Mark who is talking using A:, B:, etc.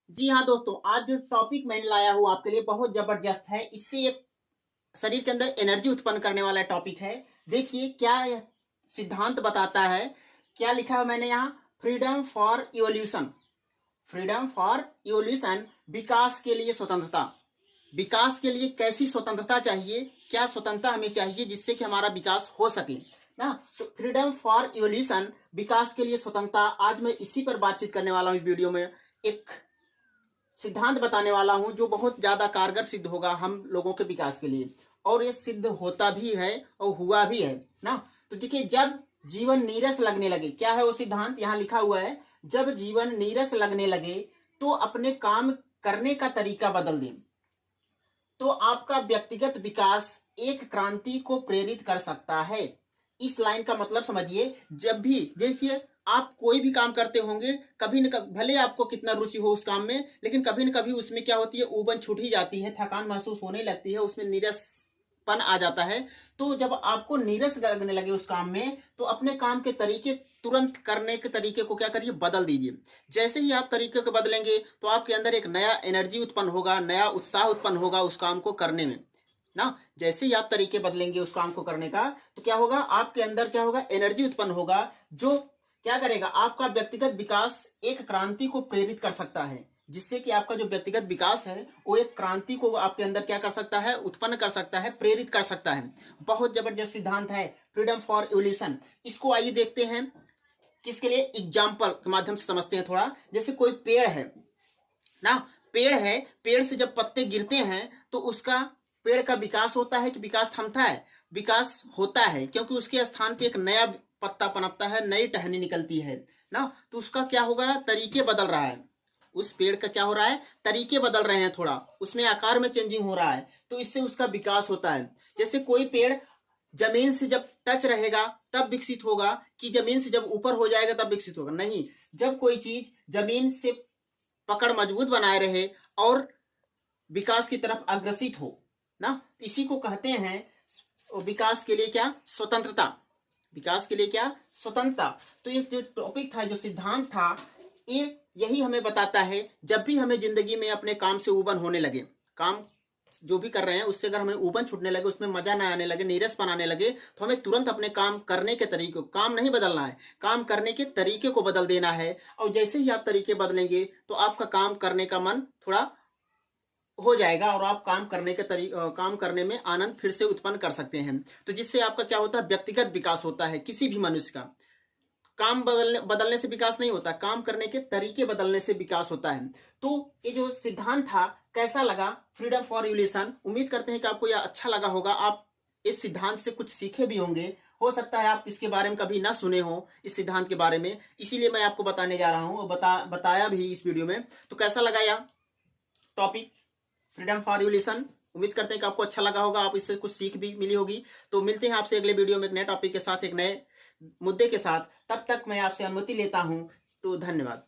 A: जी हाँ दोस्तों, आज जो टॉपिक मैंने लाया हूँ आपके लिए बहुत जबरदस्त है। इससे एक शरीर के अंदर एनर्जी उत्पन्न करने वाला टॉपिक है। देखिए क्या यह सिद्धांत बताता है। क्या लिखा है मैंने यहाँ, freedom for evolution. Freedom for evolution, विकास के लिए स्वतंत्रता। विकास के लिए कैसी स्वतंत्रता चाहिए, क्या स्वतंत्रता हमें चाहिए जिससे कि हमारा विकास हो सके ना। तो फ्रीडम फॉर इवोल्यूशन, विकास के लिए स्वतंत्रता, आज मैं इसी पर बातचीत करने वाला हूँ इस वीडियो में। एक सिद्धांत बताने वाला हूं जो बहुत ज्यादा कारगर सिद्ध होगा हम लोगों के विकास के लिए, और ये सिद्ध होता भी है और हुआ भी है ना। तो देखिए, जब जीवन नीरस लगने लगे, क्या है वो सिद्धांत, यहाँ लिखा हुआ है, जब जीवन नीरस लगने लगे तो अपने काम करने का तरीका बदल दें। तो आपका व्यक्तिगत विकास एक क्रांति को प्रेरित कर सकता है। इस लाइन का मतलब समझिए। जब भी देखिए, आप कोई भी काम करते होंगे, कभी न कभी, भले आपको कितना रुचि हो उस काम में, लेकिन कभी न कभी उसमें क्या होती है, ऊबन छूट ही जाती है, थकान महसूस होने लगती है, उसमें नीरसपन आ जाता है। तो जब आपको नीरस लगने लगे उस काम में, तो अपने काम के तरीके, तुरंत करने के तरीके को क्या करिए, बदल दीजिए। जैसे ही आप तरीके को बदलेंगे तो आपके अंदर एक नया एनर्जी उत्पन्न होगा, नया उत्साह उत्पन्न होगा उस काम को करने में ना। जैसे ही आप तरीके बदलेंगे उस काम को करने का, तो क्या होगा, आपके अंदर क्या होगा, एनर्जी उत्पन्न होगा, जो क्या करेगा, आपका व्यक्तिगत विकास एक क्रांति को प्रेरित कर सकता है। जिससे कि आपका जो व्यक्तिगत विकास है वो एक क्रांति को आपके अंदर क्या कर सकता है, उत्पन्न कर सकता है, प्रेरित कर सकता है। बहुत जबरदस्त सिद्धांत है फ्रीडम फॉर इवोल्यूशन। इसको आइए देखते हैं किसके लिए, एग्जाम्पल के माध्यम से समझते हैं थोड़ा। जैसे कोई पेड़ है ना, पेड़ है, पेड़ से जब पत्ते गिरते हैं तो उसका, पेड़ का विकास होता है कि विकास थमता है, विकास होता है, क्योंकि उसके स्थान पे एक नया पत्ता पनपता है, नई टहनी निकलती है ना। तो उसका क्या होगा, तरीके बदल रहा है, उस पेड़ का क्या हो रहा है, तरीके बदल रहे हैं, थोड़ा उसमें आकार में चेंजिंग हो रहा है, तो इससे उसका विकास होता है। जैसे कोई पेड़ जमीन से जब टच रहेगा तब विकसित होगा, कि जमीन से जब ऊपर हो जाएगा तब विकसित होगा, नहीं। जब कोई चीज जमीन से पकड़ मजबूत बनाए रहे और विकास की तरफ अग्रसित हो ना, इसी को कहते हैं विकास के लिए क्या, स्वतंत्रता। विकास के लिए क्या, स्वतंत्रता। तो ये जो टॉपिक था, जो सिद्धांत था, ये यही हमें बताता है। जब भी हमें जिंदगी में अपने काम से ऊबन होने लगे, काम जो भी कर रहे हैं उससे अगर हमें ऊबन छूटने लगे, उसमें मजा ना आने लगे, नीरसपन आने लगे, तो हमें तुरंत अपने काम करने के तरीके, काम नहीं बदलना है, काम करने के तरीके को बदल देना है। और जैसे ही आप तरीके बदलेंगे तो आपका काम करने का मन थोड़ा हो जाएगा, और आप काम करने में आनंद फिर से उत्पन्न कर सकते हैं। तो जिससे आपका क्या होता है, व्यक्तिगत विकास होता है किसी भी मनुष्य का। काम बदलने से विकास नहीं होता, काम करने के तरीके बदलने से विकास होता है। तो ये जो सिद्धांत था, कैसा लगा, फ्रीडम फॉर इवोल्यूशन, उम्मीद करते हैं कि आपको यह अच्छा लगा होगा। आप इस सिद्धांत से कुछ सीखे भी होंगे, हो सकता है आप इसके बारे में कभी ना सुने हो, इस सिद्धांत के बारे में, इसीलिए मैं आपको बताने जा रहा हूँ और बताया भी इस वीडियो में। तो कैसा लगा यह टॉपिक, फ्रीडम फॉर इवोल्यूशन। उम्मीद करते हैं कि आपको अच्छा लगा होगा, आप इससे कुछ सीख भी मिली होगी। तो मिलते हैं आपसे अगले वीडियो में एक नए टॉपिक के साथ, एक नए मुद्दे के साथ। तब तक मैं आपसे अनुमति लेता हूं। तो धन्यवाद।